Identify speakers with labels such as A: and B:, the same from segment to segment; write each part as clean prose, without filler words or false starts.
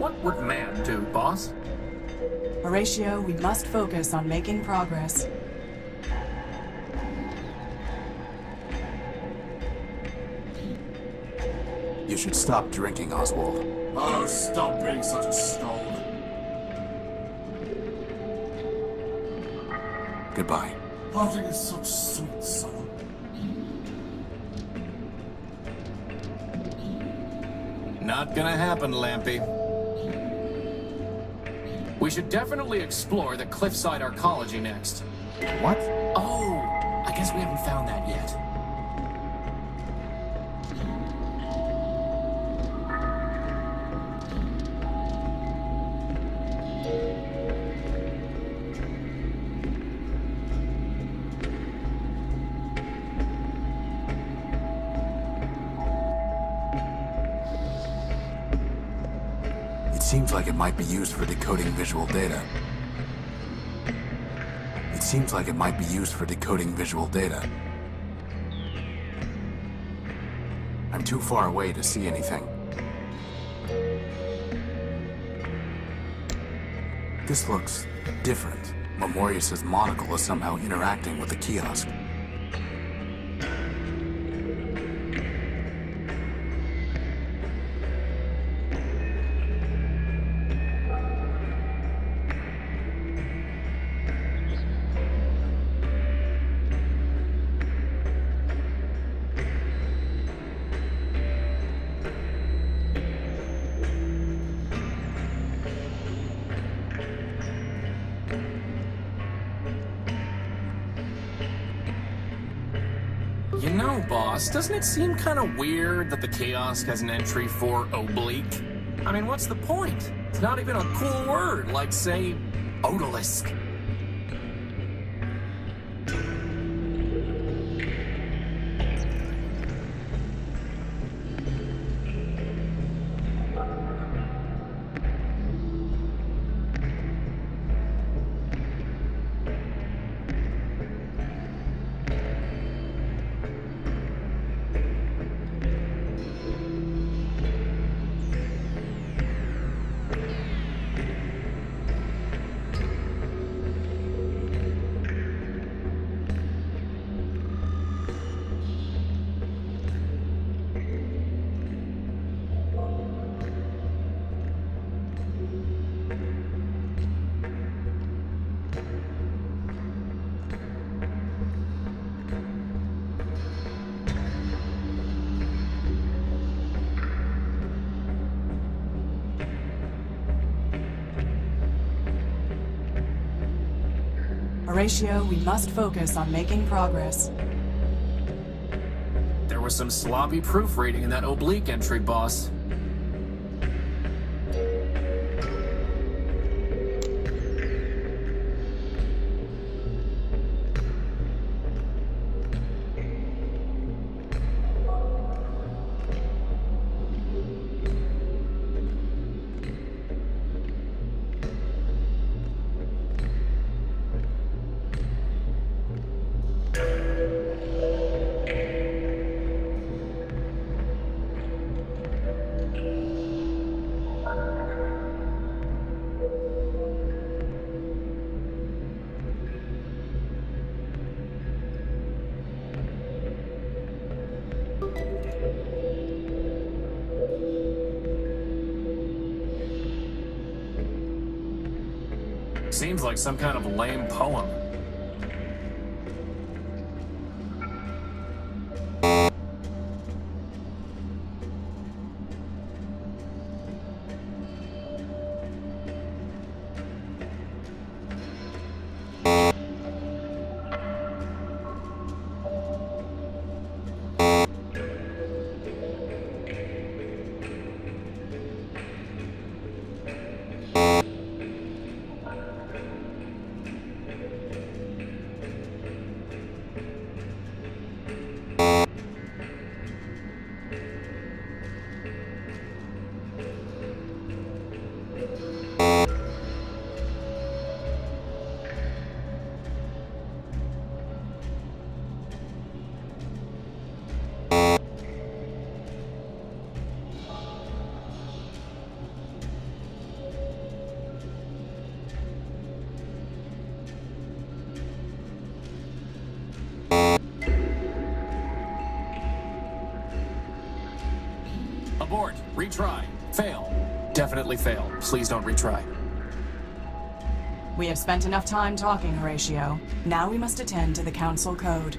A: What would man do, boss?
B: Horatio, we must focus on making progress.
C: You should stop drinking, Oswald.
D: Oh, stop being such a stone.
C: Goodbye.
D: Parting is such sweet sorrow.
A: Not gonna happen, Lampy. We should definitely explore the cliffside arcology next.
C: What?
A: Oh, I guess we haven't found that yet.
C: It seems like it might be used for decoding visual data. I'm too far away to see anything. This looks different. Memorius' monocle is somehow interacting with the kiosk.
A: You know, boss, doesn't it seem kind of weird that the kiosk has an entry for oblique? I mean, what's the point? It's not even a cool word, like, say, odalisque.
B: Horatio, we must focus on making progress.
A: There was some sloppy proofreading in that oblique entry, boss. Seems like some kind of lame poem. Abort. Retry. Fail. Definitely fail. Please don't retry.
B: We have spent enough time talking, Horatio. Now we must attend to the Council Code.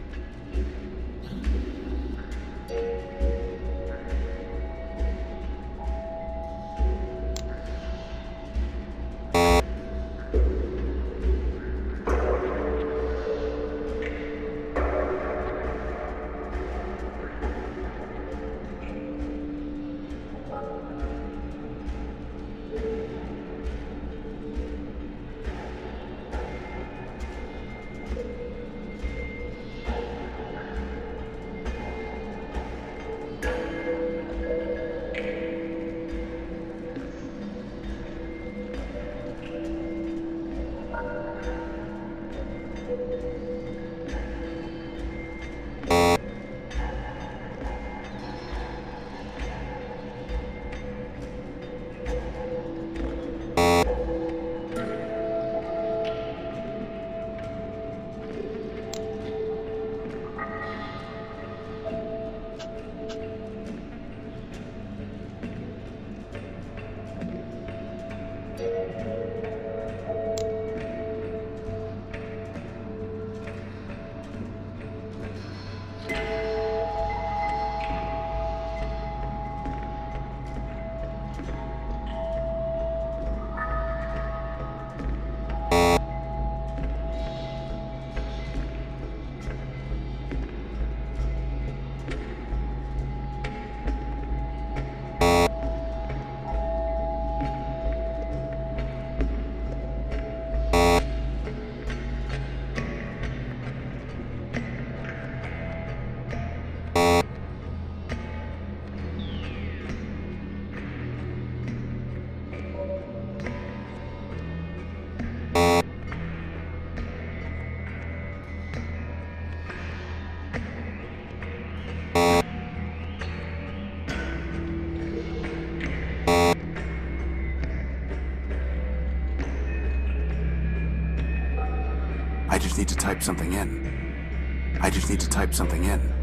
C: I just need to type something in. I just need to type something in.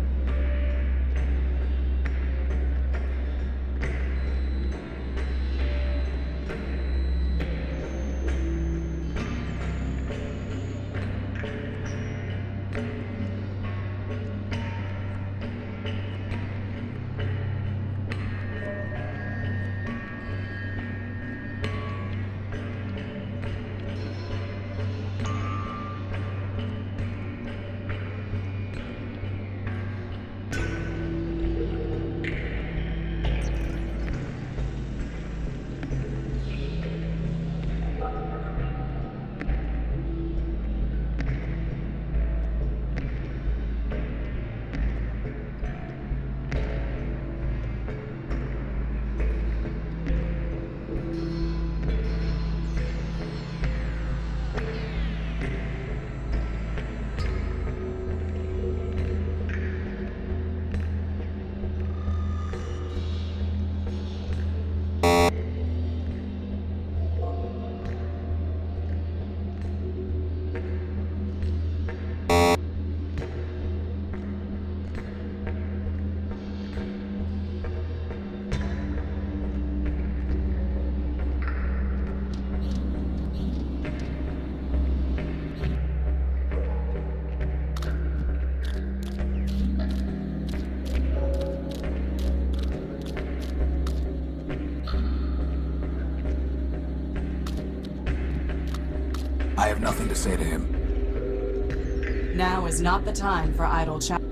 C: I have nothing to say to him.
B: Now is not the time for idle chat.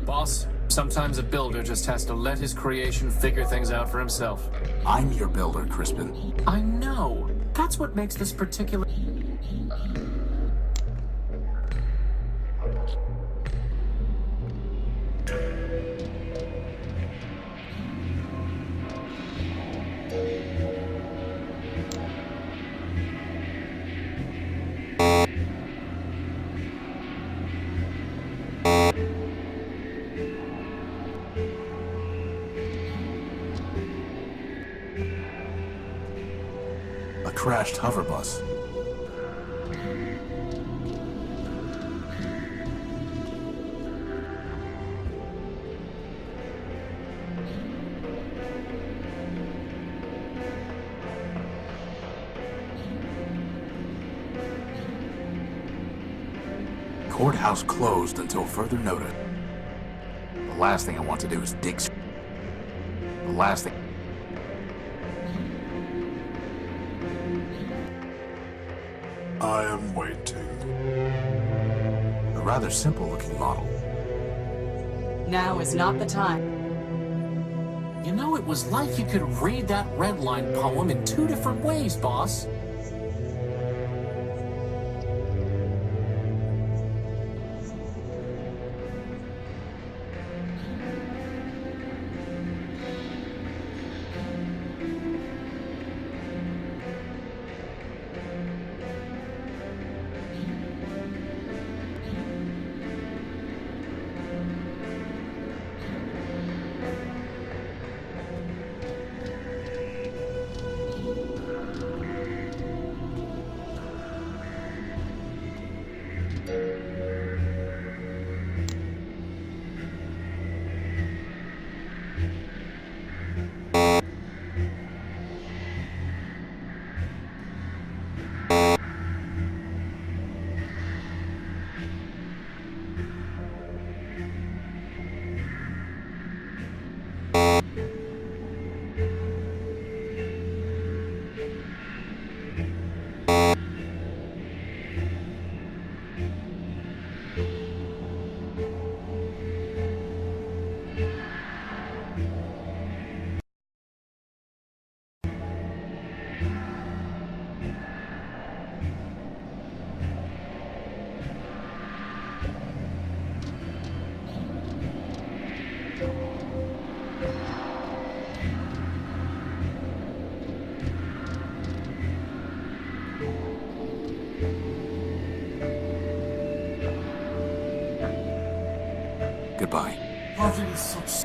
A: Boss, sometimes a builder just has to let his creation figure things out for himself.
C: I'm your builder, Crispin.
A: I know. That's what makes this particular...
C: A crashed hover bus. courthouse closed until further notice. The last thing I want to do is dig. The last thing.
D: I am waiting.
C: A rather simple-looking model.
B: Now is not the time.
A: You know, it was like you could read that Redline poem in two different ways, boss.
C: Goodbye.
D: Having such...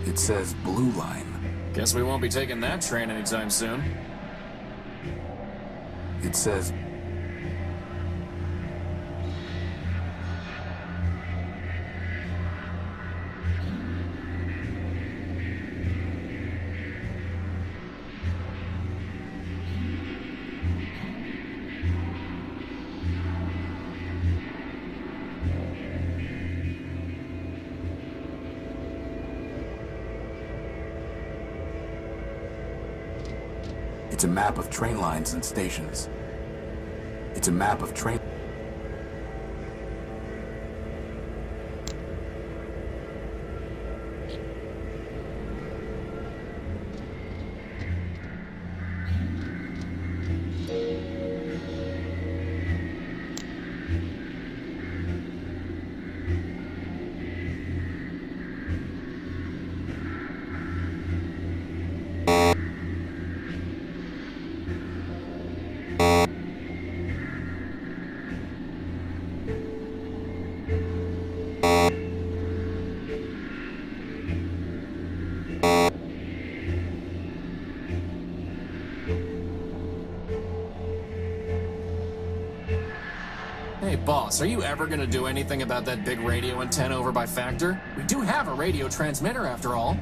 C: It says Blue Line.
A: Guess we won't be taking that train anytime soon.
C: It says... It's a map of train lines and stations. It's a map of train...
A: Hey, boss, are you ever gonna do anything about that big radio antenna over by Factor? We do have a radio transmitter, after all.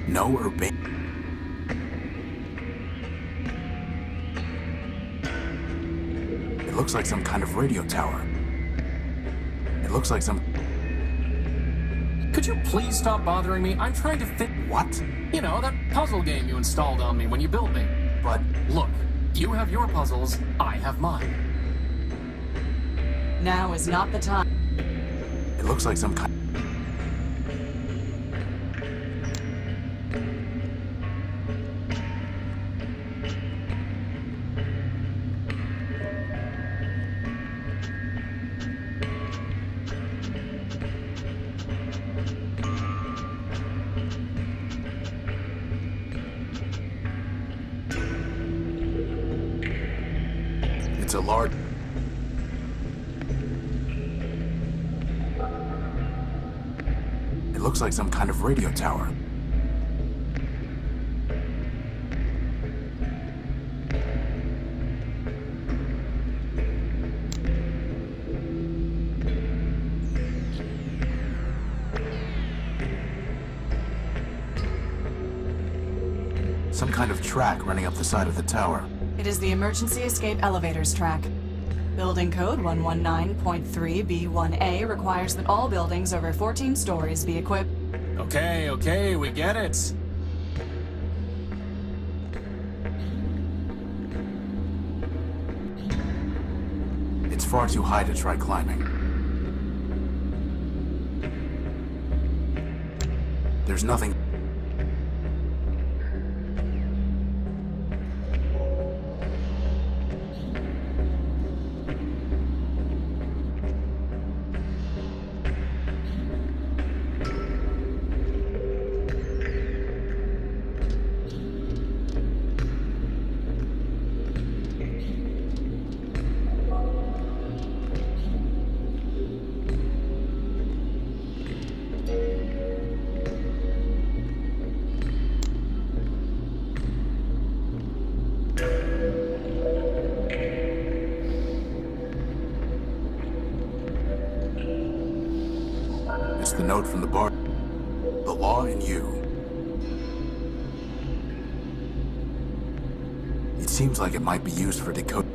C: No urban... It looks like some kind of radio tower. It looks like some...
A: Could you please stop bothering me? I'm trying to fit...
C: What?
A: You know, that puzzle game you installed on me when you built me.
C: But...
A: Look, you have your puzzles, I have mine.
B: Now is not the time.
C: It looks like some kind... It's a large... It looks like some kind of radio tower. Some kind of track running up the side of the tower.
B: It is the emergency escape elevators track. Building code 119.3B1A requires that all buildings over 14 stories be equipped.
A: Okay, we get it.
C: It's far too high to try climbing. There's nothing... It's the note from the bar. The law in you. It seems like it might be used for decoding.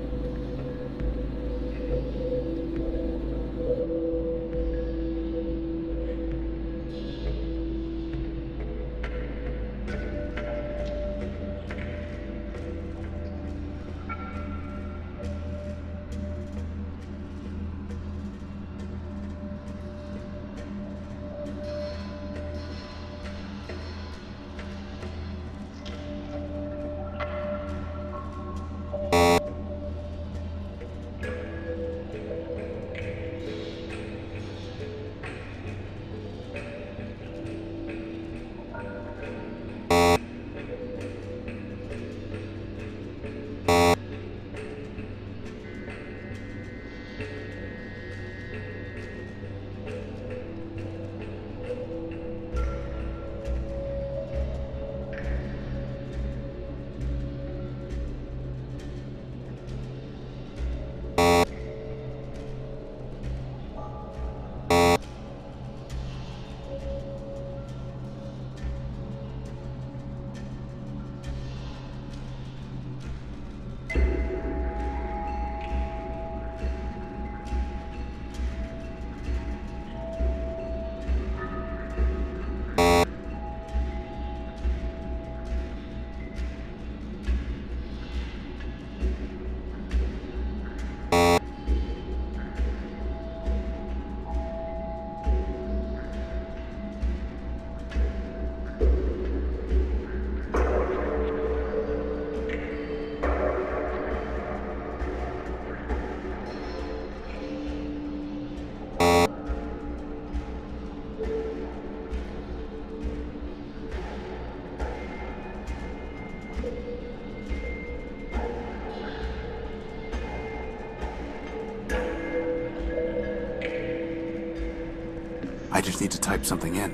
C: I just need to type something in.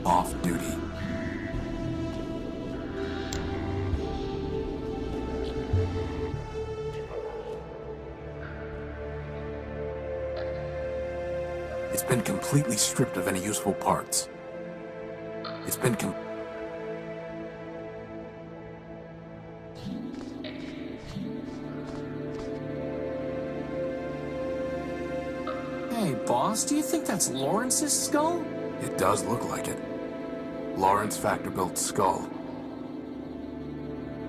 C: Off duty. It's been completely stripped of any useful parts. It's been
A: Hey, boss, do you think that's Lawrence's skull?
C: It does look like it. Lawrence Factor-built skull.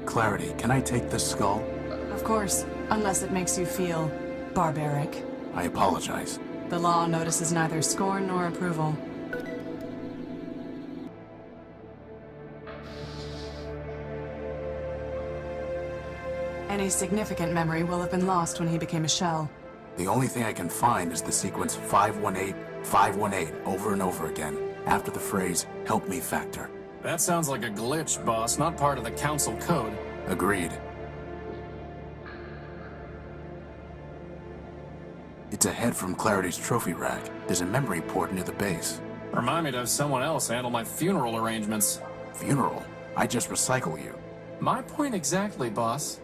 C: Clarity, can I take this skull?
B: Of course, unless it makes you feel barbaric.
C: I apologize.
B: The law notices neither scorn nor approval. Any significant memory will have been lost when he became a shell.
C: The only thing I can find is the sequence 518, 518 over and over again, after the phrase, "Help me, Factor."
A: That sounds like a glitch, boss, not part of the Council code.
C: Agreed. It's ahead from Clarity's trophy rack. There's a memory port near the base.
A: Remind me to have someone else handle my funeral arrangements.
C: Funeral? I just recycle you.
A: My point exactly, boss.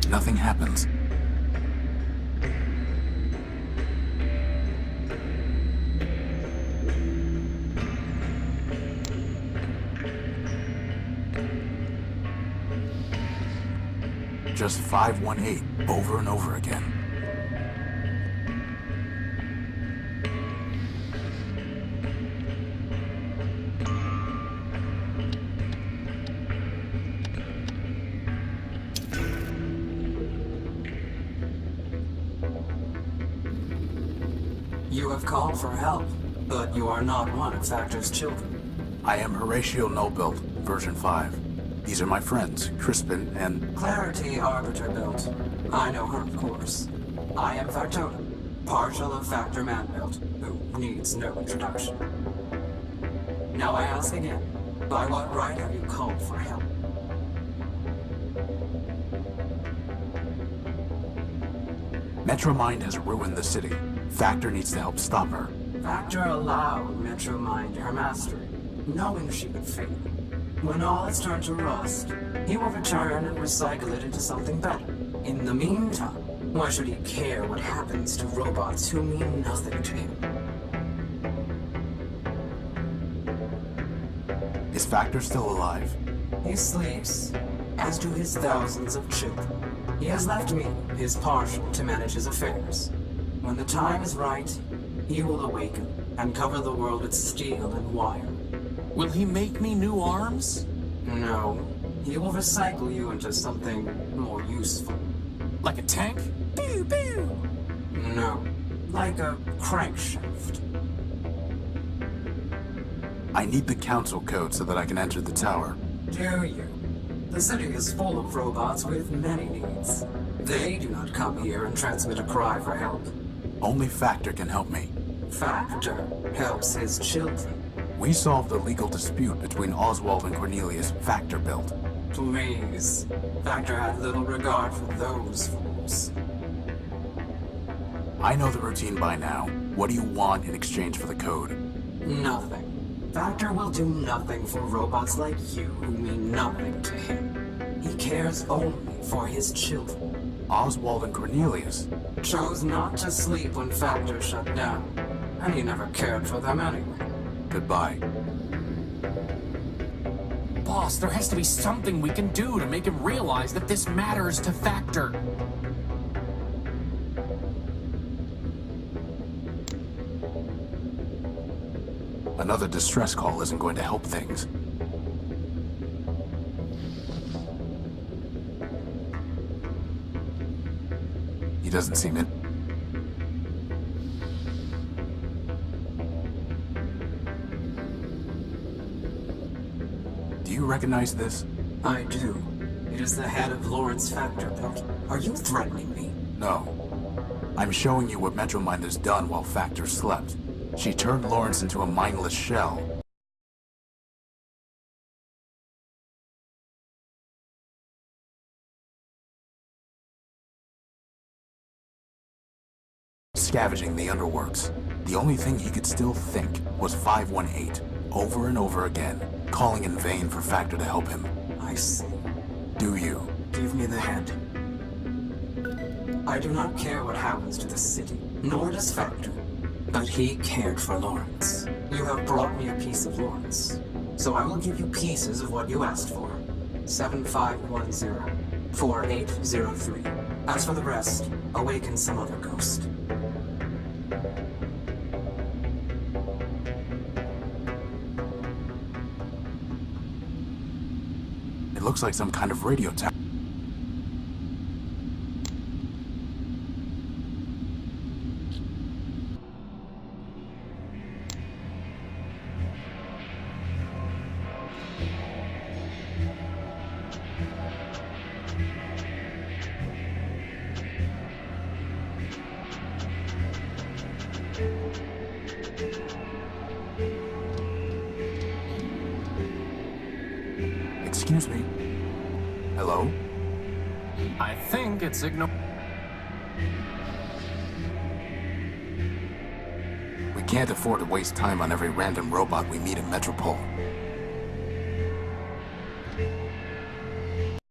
C: Nothing happens. Just 518 over and over again.
E: You have called for help, but you are not one of Factor's children.
C: I am Horatio Nobuilt, version 5. These are my friends, Crispin and...
E: Clarity Arbiter built. I know her, of course. I am Factotum, partial of Factor Man built, who needs no introduction. Now I ask again, by what right have you called for help?
C: Metromind has ruined the city. Factor needs to help stop her.
E: Factor allowed Metromind her mastery, knowing she would fail. When all has turned to rust, he will return and recycle it into something better. In the meantime, why should he care what happens to robots who mean nothing to him?
C: Is Factor still alive?
E: He sleeps, as do his thousands of children. He has left me, his partial, to manage his affairs. When the time is right, he will awaken and cover the world with steel and wire.
A: Will he make me new arms?
E: No, he will recycle you into something more useful.
A: Like a tank? Pew, pew!
E: No, like a crankshaft.
C: I need the council code so that I can enter the tower.
E: Do you? The city is full of robots with many needs. They do not come here and transmit a cry for help.
C: Only Factor can help me.
E: Factor helps his children.
C: We solved a legal dispute between Oswald and Cornelius, Factor built.
E: Please. Factor had little regard for those fools.
C: I know the routine by now. What do you want in exchange for the code?
E: Nothing. Factor will do nothing for robots like you who mean nothing to him. He cares only for his children.
C: Oswald and Cornelius?
E: Chose not to sleep when Factor shut down, and he never cared for them anyway.
C: Goodbye.
A: Boss, there has to be something we can do to make him realize that this matters to Factor.
C: Another distress call isn't going to help things. He doesn't seem in. Do you recognize this?
E: I do. It is the head of Lawrence Factor built. Are you threatening me?
C: No. I'm showing you what Metromind has done while Factor slept. She turned Lawrence into a mindless shell. Scavenging the underworks. The only thing he could still think was 518, over and over again, calling in vain for Factor to help him.
E: I see.
C: Do you?
E: Give me the head. I do not care what happens to the city, nor does Factor. But he cared for Lawrence. You have brought me a piece of Lawrence. So I will give you pieces of what you asked for. 7510-4803. As for the rest, awaken some other ghost.
C: It looks like some kind of radio tower. Excuse me. Hello?
A: I think it's
C: We can't afford to waste time on every random robot we meet in Metropole.